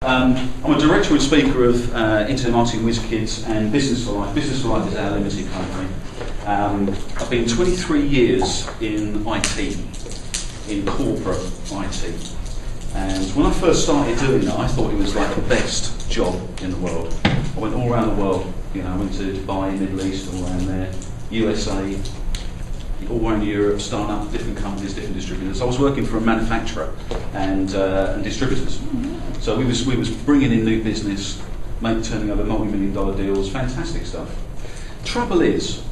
I'm a director and speaker of Internet Marketing Whiz Kids and Business for Life. Business for Life is our limited company. I've been 23 years in IT, in corporate IT. And when I first started doing that, I thought it was like the best job in the world. I went all around the world. I went to Dubai, Middle East, all around there, USA, all around Europe, starting up different companies, different distributors. I was working for a manufacturer and distributors. So we was bringing in new business, turning over multi-million-dollar deals, fantastic stuff. Trouble is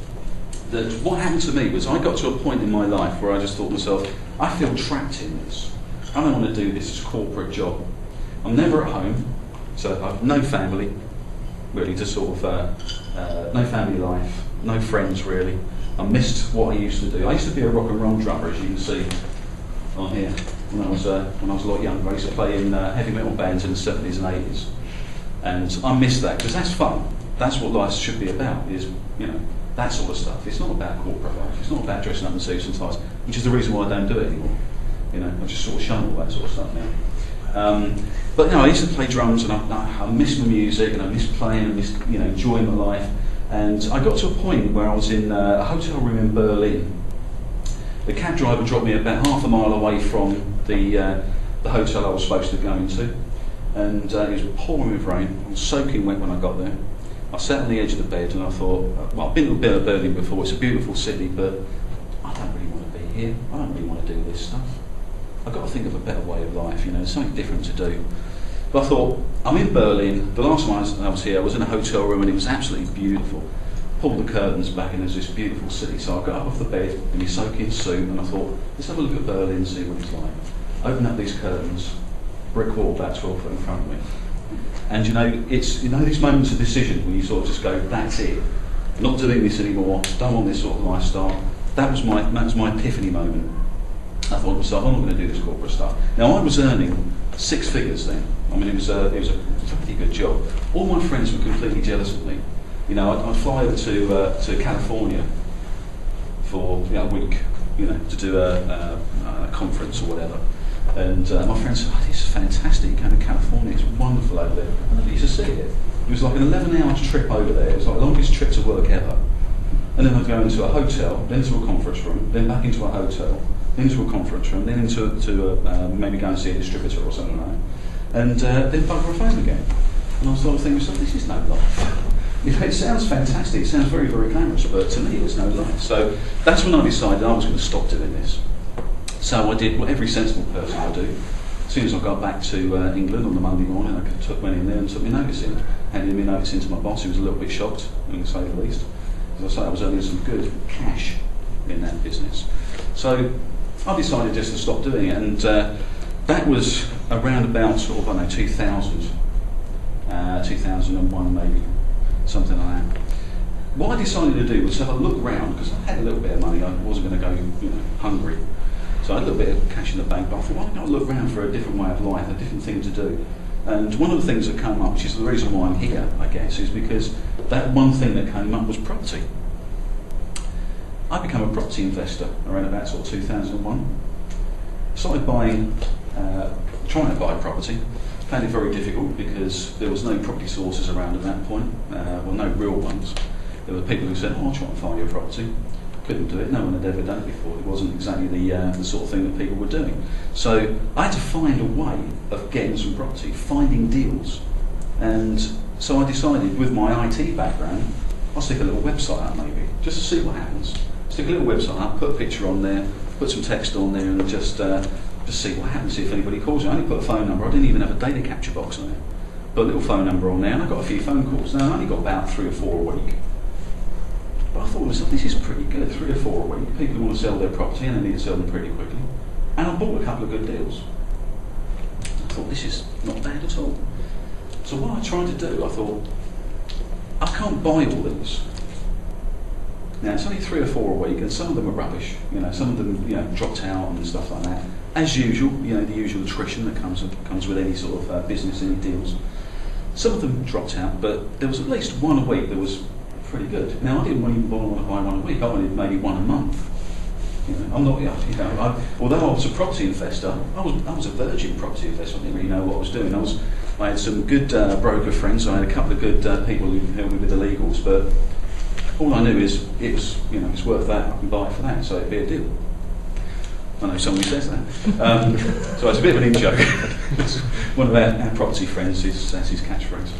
that what happened to me was I got to a point in my life where I just thought to myself, I feel trapped in this. I don't want to do this as a corporate job. I'm never at home, so I've no family, really, just sort of no family life, no friends really. I missed what I used to do. I used to be a rock and roll drummer, as you can see on here. When I was a lot younger, I used to play in heavy metal bands in the 70s and 80s, and I missed that because that's fun. That's what life should be about. Is that sort of stuff. It's not about corporate life. It's not about dressing up in suits and ties, which is the reason why I don't do it anymore. I just sort of shun all that sort of stuff now. But I used to play drums, and I miss my music, and I miss playing, and miss enjoying my life. And I got to a point where I was in a hotel room in Berlin. The cab driver dropped me about half a mile away from the hotel I was supposed to go into, and it was pouring with rain. I was soaking wet when I got there. I sat on the edge of the bed and I thought, well, I've been to Berlin before, it's a beautiful city, but I don't really want to be here. I don't really want to do this stuff. I've got to think of a better way of life, there's something different to do. But I thought, I'm in Berlin. The last time I was here, I was in a hotel room and it was absolutely beautiful. Pulled the curtains back and there's this beautiful city. So I got up off the bed in my soaking suit and I thought, let's have a look at Berlin and see what it's like. Open up these curtains, brick wall about 12 foot in front of me. And it's these moments of decision when you sort of just go, that's it. I'm not doing this anymore, don't want this sort of lifestyle. That was my epiphany moment. I thought to myself, I'm not going to do this corporate stuff. Now I was earning 6 figures then. It was a pretty good job. All my friends were completely jealous of me. I'd fly over to California for a week, to do a conference or whatever. And my friends said, this is fantastic, you're going to California, it's wonderful over there. I never used to see it. It was like an 11-hour trip over there. It was like the longest trip to work ever. And then I'd go into a hotel, then to a conference room, then back into a hotel, then into a conference room, then into maybe go and see a distributor or something like that. And then bugger a phone again. And I was sort of thinking, this is no life. It sounds fantastic, it sounds very, very glamorous, but to me it was no life. So that's when I decided I was going to stop doing this. So I did what every sensible person would do. As soon as I got back to England on the Monday morning, I went in there and took my notice in. Handed my notice in to my boss, who was a little bit shocked, to say the least. As I say, I was earning some good cash in that business. So I decided just to stop doing it, and that was around about 2000, 2001 maybe. Something like that. What I decided to do was have a look round, because I had a little bit of money, I wasn't going to go hungry. So I had a little bit of cash in the bank, but I thought, why don't I look round for a different way of life, a different thing to do? And one of the things that came up, which is the reason why I'm here, I guess, is because that one thing that came up was property. I became a property investor around about 2001. Started trying to buy property. Found it very difficult because there was no property sources around at that point, no real ones. There were people who said, I'll try and find you a property. Couldn't do it, no one had ever done it before. It wasn't exactly the sort of thing that people were doing. So I had to find a way of getting some property, finding deals. And so I decided, with my IT background, I'll stick a little website up maybe, just to see what happens. Stick a little website up, put a picture on there, put some text on there, and just see what happens, see if anybody calls me. I only put a phone number, I didn't even have a data capture box on there. Put a little phone number on there, and I got a few phone calls. Now I only got about 3 or 4 a week. But I thought to myself, this is pretty good, 3 or 4 a week. People want to sell their property and they need to sell them pretty quickly. And I bought a couple of good deals. I thought, this is not bad at all. So what I tried to do, I thought, I can't buy all these. Now it's only 3 or 4 a week, and some of them are rubbish. Some of them, dropped out and stuff like that. As usual, the usual attrition that comes with any sort of business, any deals. Some of them dropped out, but there was at least one a week that was pretty good. Now I didn't even want to buy one a week. I wanted maybe one a month. I'm not. Although I was a property investor, I was a virgin property investor. I didn't really know what I was doing. I I had some good broker friends. I had a couple of good people who helped me with the legals, but all I knew is it was, it's worth that. I can buy it for that, so it'd be a deal. I know somebody says that. So it's a bit of an in-joke. One of our property friends, that's his catchphrase.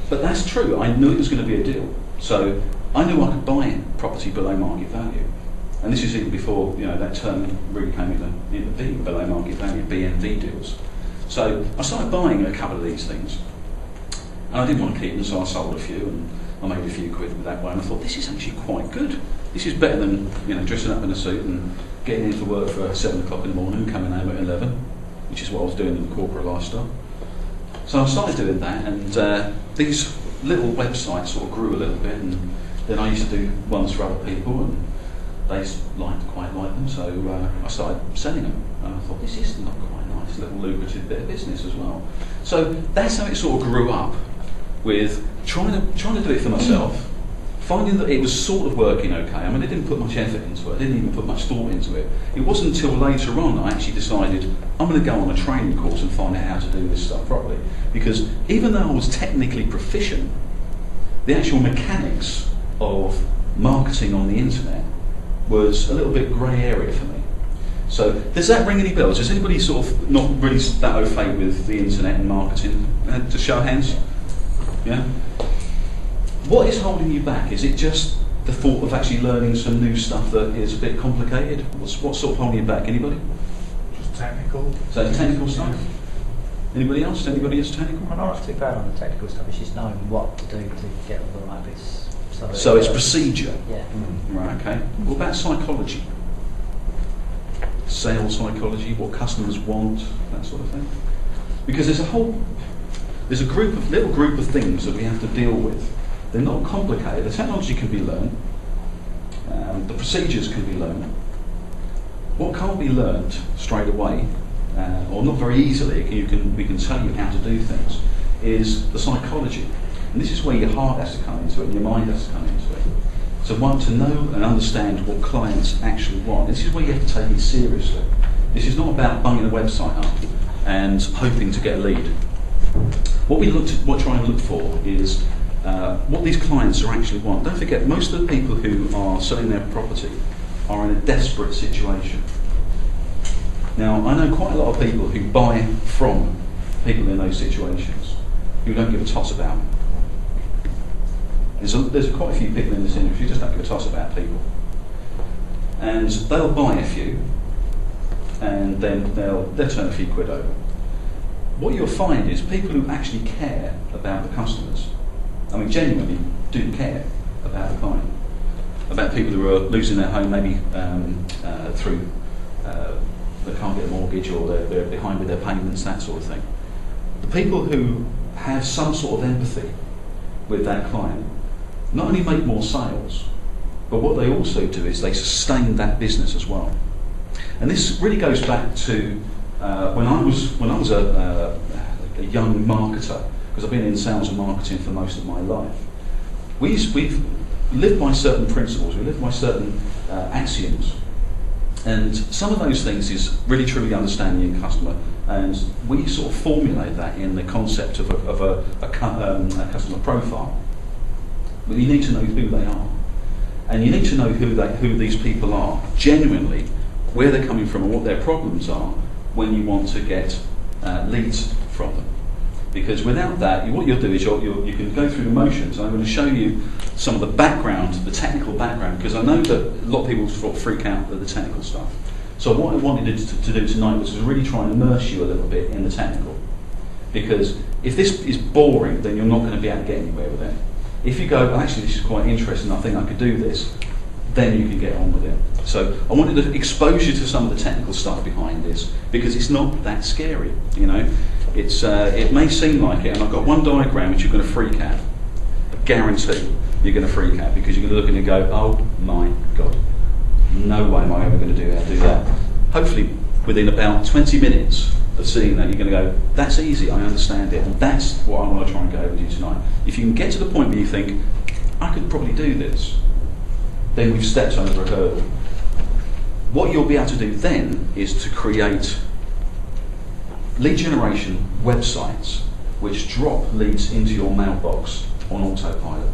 But that's true. I knew it was going to be a deal. So I knew I could buy property below market value. And this is even before that term really came into being, below market value, BMV deals. So I started buying a couple of these things. And I didn't want to keep them, so I sold a few, and I made a few quid with that way. And I thought, this is actually quite good. This is better than dressing up in a suit and getting into work for 7 o'clock in the morning and coming home at 11, which is what I was doing in the corporate lifestyle. So I started doing that, and these little websites sort of grew a little bit, and then I used to do ones for other people, and they quite liked them, so I started selling them. And I thought, this is not quite a nice little lucrative bit of business as well. So that's how it sort of grew up, with trying to do it for myself, finding that it was sort of working okay. I mean, I didn't put much effort into it. I didn't even put much thought into it. It wasn't until later on that I actually decided I'm going to go on a training course and find out how to do this stuff properly. Because even though I was technically proficient, the actual mechanics of marketing on the internet was a little bit grey area for me. So does that ring any bells? Is anybody sort of not really that au fait with the internet and marketing? To show of hands? Yeah? What is holding you back? Is it just the thought of actually learning some new stuff that is a bit complicated? What's sort of holding you back? Anybody? Just technical. So technical stuff? Anybody else? Anybody else technical? I'm not too bad on the technical stuff. It's just knowing what to do to get all the right bits. So it's procedure? Yeah. Right, okay. What about psychology? Sales psychology, what customers want, that sort of thing? Because there's a little group of things that we have to deal with. They're not complicated. The technology can be learned. The procedures can be learned. What can't be learned straight away, or not very easily, we can tell you how to do things, is the psychology. And this is where your heart has to come into it and your mind has to come into it. So want to know and understand what clients actually want. This is where you have to take it seriously. This is not about bunging a website up and hoping to get a lead. What try and look for is what these clients are actually want. Don't forget, most of the people who are selling their property are in a desperate situation. Now, I know quite a lot of people who buy from people in those situations who don't give a toss about them. There's quite a few people in this industry who just don't give a toss about people. And they'll buy a few, and then they'll turn a few quid over. What you'll find is people who actually care about the customers, I mean genuinely do care about the client, about people who are losing their home maybe through they can't get a mortgage, or they're behind with their payments, that sort of thing. The people who have some sort of empathy with that client not only make more sales, but what they also do is they sustain that business as well. And this really goes back to when I was a young marketer, because I've been in sales and marketing for most of my life. We've lived by certain principles, we live by certain axioms. And some of those things is really truly understanding your customer, and we sort of formulate that in the concept of a customer profile. But you need to know who they are, and you need to know who these people are genuinely, where they're coming from and what their problems are when you want to get leads from them. Because without that, what you'll do is you can go through the motions. And I'm going to show you some of the background, the technical background, because I know that a lot of people sort of freak out at the technical stuff. So what I wanted to do tonight was to really try and immerse you a little bit in the technical. Because if this is boring, then you're not going to be able to get anywhere with it. If you go, actually this is quite interesting, I think I could do this, then you can get on with it. So I wanted to expose you to some of the technical stuff behind this, because it's not that scary, you know. It may seem like it, and I've got one diagram which you're going to freak out. I guarantee you're going to freak out, because you're going to look at it and go, oh my God, no way am I ever going to do that. Hopefully within about 20 minutes of seeing that, you're going to go, that's easy, I understand it, and that's what I want to try and go over with you tonight. If you can get to the point where you think, I could probably do this, then we've stepped over a hurdle. What you'll be able to do then is to create lead generation websites which drop leads into your mailbox on autopilot.